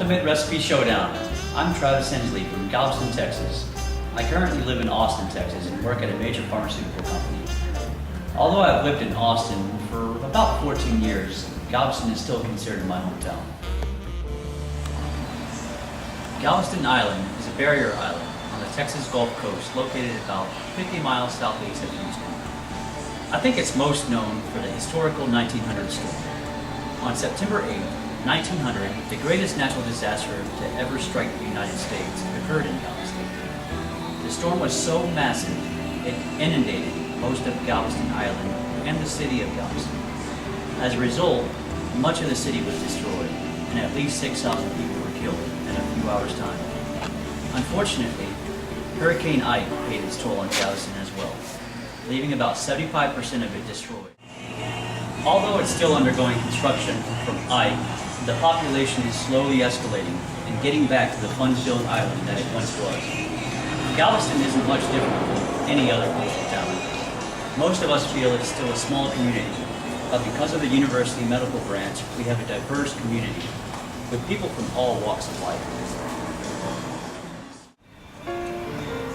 Ultimate Recipe Showdown. I'm Travis Hensley from Galveston, Texas. I currently live in Austin, Texas and work at a major pharmaceutical company. Although I've lived in Austin for about 14 years, Galveston is still considered my hometown. Galveston Island is a barrier island on the Texas Gulf Coast located about 50 miles southeast of Houston. I think it's most known for the historical 1900 storm. On September 8, 1900, the greatest natural disaster to ever strike the United States occurred in Galveston. The storm was so massive, it inundated most of Galveston Island and the city of Galveston. As a result, much of the city was destroyed, and at least 6,000 people were killed in a few hours' time. Unfortunately, Hurricane Ike paid its toll on Galveston as well, leaving about 75% of it destroyed. Although it's still undergoing construction from Ike, the population is slowly escalating and getting back to the fun-filled island that it once was. Galveston isn't much different from any other coastal town. Most of us feel it's still a small community, but because of the university medical branch, we have a diverse community with people from all walks of life.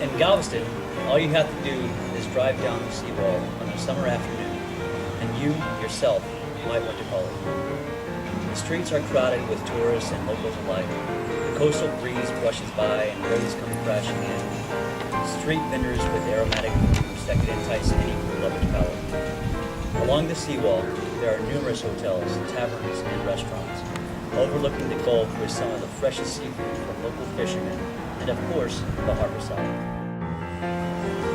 In Galveston, all you have to do is drive down the seawall on a summer afternoon, and you, yourself, might want to call it. The streets are crowded with tourists and locals alike. The coastal breeze brushes by and waves come crashing in. Street vendors with aromatic foods that could entice any food-lover's palate. Along the seawall, there are numerous hotels, taverns, and restaurants, overlooking the Gulf with some of the freshest seafood from local fishermen, and of course, the harbor side.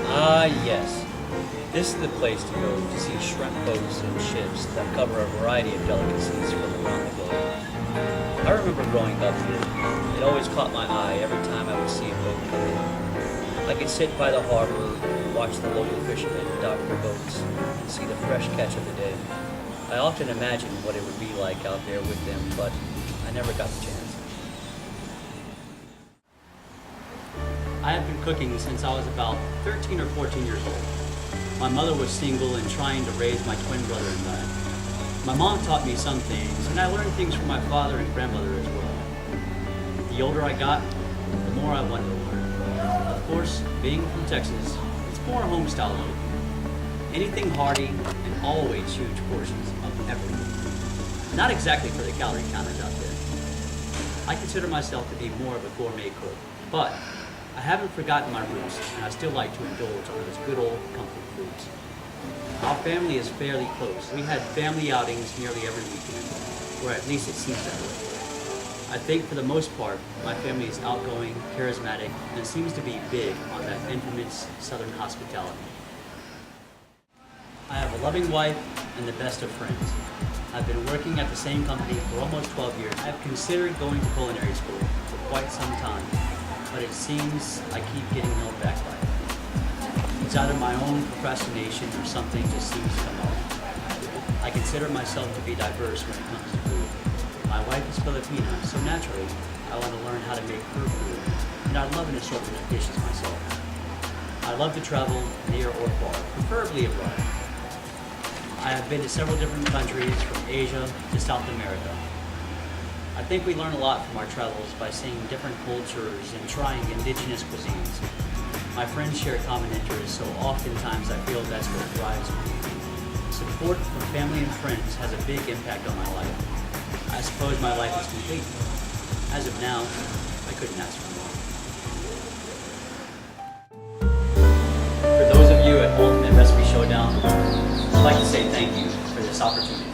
Ah yes, this is the place to go to see shrimp boats and ships that cover a variety of delicacies from around the globe. I remember growing up here, it always caught my eye every time I would see a boat come in. I could sit by the harbor, watch the local fishermen dock their boats, and see the fresh catch of the day. I often imagined what it would be like out there with them, but I never got the chance. I have been cooking since I was about 13 or 14 years old. My mother was single and trying to raise my twin brother and I. My mom taught me some things, and I learned things from my father and grandmother as well. The older I got, the more I wanted to learn. Of course, being from Texas, it's more home-style cooking. Anything hearty and always huge portions of everything. Not exactly for the calorie counters out there. I consider myself to be more of a gourmet cook, but I haven't forgotten my roots, and I still like to indulge on those good old comfort foods. Our family is fairly close. We had family outings nearly every weekend, or at least it seems that way. I think for the most part, my family is outgoing, charismatic, and seems to be big on that infamous Southern hospitality. I have a loving wife and the best of friends. I've been working at the same company for almost 12 years. I've considered going to culinary school for quite some time, but it seems I keep getting held back by it. It's either my own procrastination or something just seems to come up. I consider myself to be diverse when it comes to food. My wife is Filipina, so naturally, I want to learn how to make her food, and I love an assortment of dishes myself. I love to travel near or far, preferably abroad. I have been to several different countries, from Asia to South America. I think we learn a lot from our travels by seeing different cultures and trying indigenous cuisines. My friends share common interests, so oftentimes I feel that's what drives me. Support from family and friends has a big impact on my life. I suppose my life is complete. As of now, I couldn't ask for more. For those of you at Ultimate Recipe Showdown, I'd like to say thank you for this opportunity.